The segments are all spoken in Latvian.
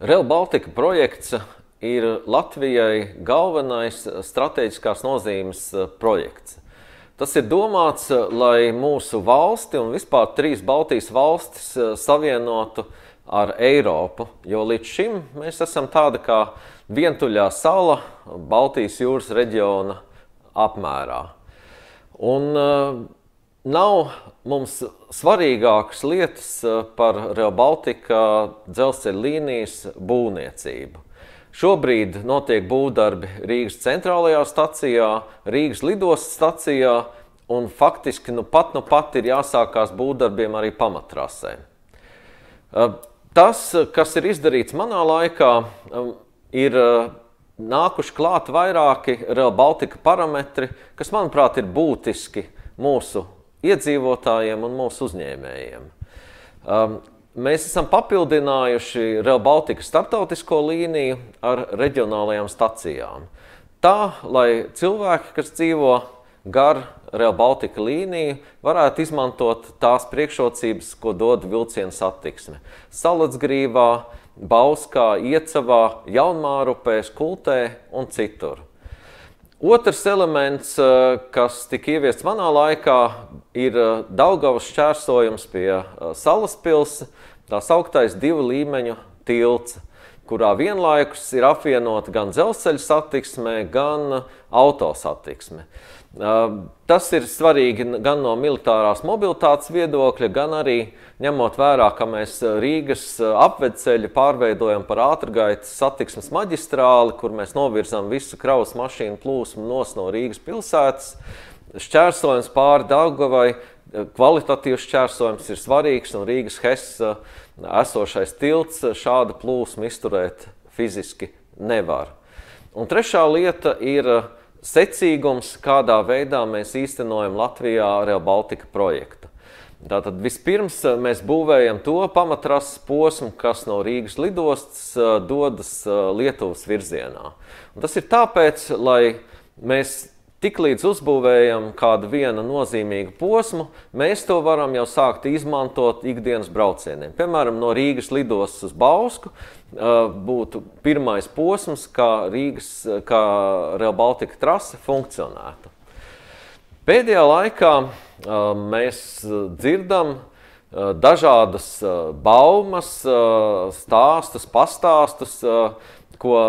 Rail Baltica projekts ir Latvijai galvenais strateģiskās nozīmes projekts. Tas ir domāts, lai mūsu valsti un vispār 3 Baltijas valstis savienotu ar Eiropu, jo līdz šim mēs esam tāda kā vientuļā sala Baltijas jūras reģiona apmērā. Un nav mums svarīgākas lietas par Rail Baltica dzelzceļa līnijas būvniecību. Šobrīd notiek būvdarbi Rīgas centrālajā stacijā, Rīgas lidostas stacijā, un faktiski nu pat ir jāsākās būvdarbiem arī pamattrasē. Tas, kas ir izdarīts manā laikā, ir nākuši klāt vairāki Rail Baltica parametri, kas, manuprāt, ir būtiski mūsu iedzīvotājiem un mūsu uzņēmējiem. Mēs esam papildinājuši Rail Baltica starptautisko līniju ar reģionālajām stacijām. Tā, lai cilvēki, kas dzīvo gar Rail Baltica līniju, varētu izmantot tās priekšrocības, ko dod vilcienu satiksme. Salacgrīvā, Bauskā, Iecavā, Jaunmārupē, Kultē un citur. Otrs elements, kas tika ieviests manā laikā, ir Daugavas šķērsojums pie Salaspils, tā sauktais 2 līmeņu tilts, kurā vienlaikus ir apvienota gan dzelzceļa satiksme, gan autosatiksme. Tas ir svarīgi gan no militārās mobilitātes viedokļa, gan arī ņemot vērā, ka mēs Rīgas apvedceļu pārveidojam par ātrgaitas satiksmes maģistrāli, kur mēs novirzam visu kravas mašīnu plūsmu no Rīgas pilsētas. Šķērsojums pāri Daugavai, kvalitatīvs šķērsojums ir svarīgs, un Rīgas HES esošais tilts šādu plūsmu izturēt fiziski nevar. Un trešā lieta ir secīgums, kādā veidā mēs īstenojam Latvijā Rail Baltica projektu. Tātad vispirms mēs būvējam to pamattrases posmu, kas no Rīgas lidostas dodas Lietuvas virzienā. Un tas ir tāpēc, lai mēs tiklīdz uzbūvējam kādu vienu nozīmīgu posmu, mēs to varam jau sākt izmantot ikdienas braucieniem. Piemēram, no Rīgas lidostas uz Bausku būtu pirmais posms, kā Rail Baltica trase funkcionētu. Pēdējā laikā mēs dzirdam dažādas baumas, stāstus, pastāstus, ko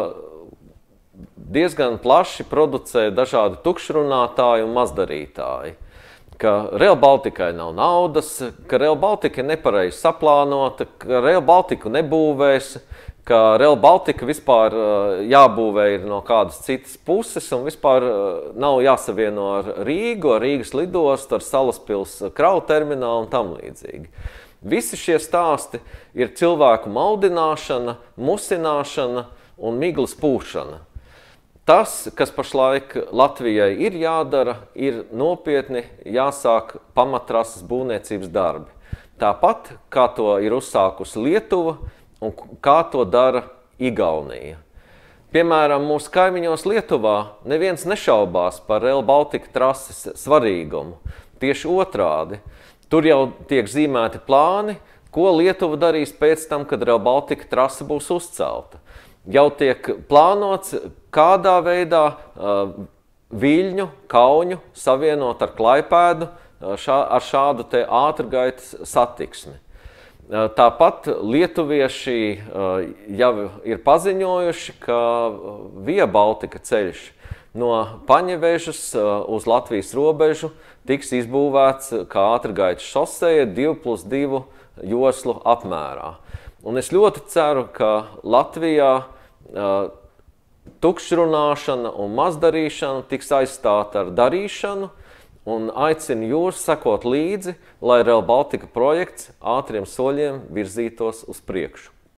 diezgan plaši producē dažādi tukšrunātāji un mazdarītāji. Ka Rail Balticai nav naudas, ka Rail Baltica ir nepareizi saplānota, ka Rail Balticu nebūvēs, ka Rail Baltica vispār jābūvē ir no kādas citas puses un vispār nav jāsavieno ar Rīgu, ar Rīgas lidostu, ar Salaspils kravu terminālu un tam līdzīgi. Visi šie stāsti ir cilvēku maldināšana, musināšana un miglas pūšana. Tas, kas pašlaik Latvijai ir jādara, ir nopietni jāsāk pamattrases būvniecības darbi. Tāpat, kā to ir uzsākusi Lietuva un kā to dara Igaunija. Piemēram, mūsu kaimiņos Lietuvā neviens nešaubās par Rail Baltica trases svarīgumu. Tieši otrādi. Tur jau tiek zīmēti plāni, ko Lietuva darīs pēc tam, kad Rail Baltica trase būs uzcelta. Jau tiek plānots, kādā veidā Viļņu, Kauņu savienot ar Klaipēdu ar šādu te ātrgaitas satiksmi. Tāpat lietuvieši jau ir paziņojuši, ka Via Baltica ceļš no Paņevežas uz Latvijas robežu tiks izbūvēts kā ātrgaitas šoseja 2+2 joslu apmērā. Un es ļoti ceru, ka Latvijā tukšrunāšana un mazdarīšana tiks aizstāta ar darīšanu un aicinu jūs sekot līdzi, lai Rail Baltica projekts ātriem soļiem virzītos uz priekšu.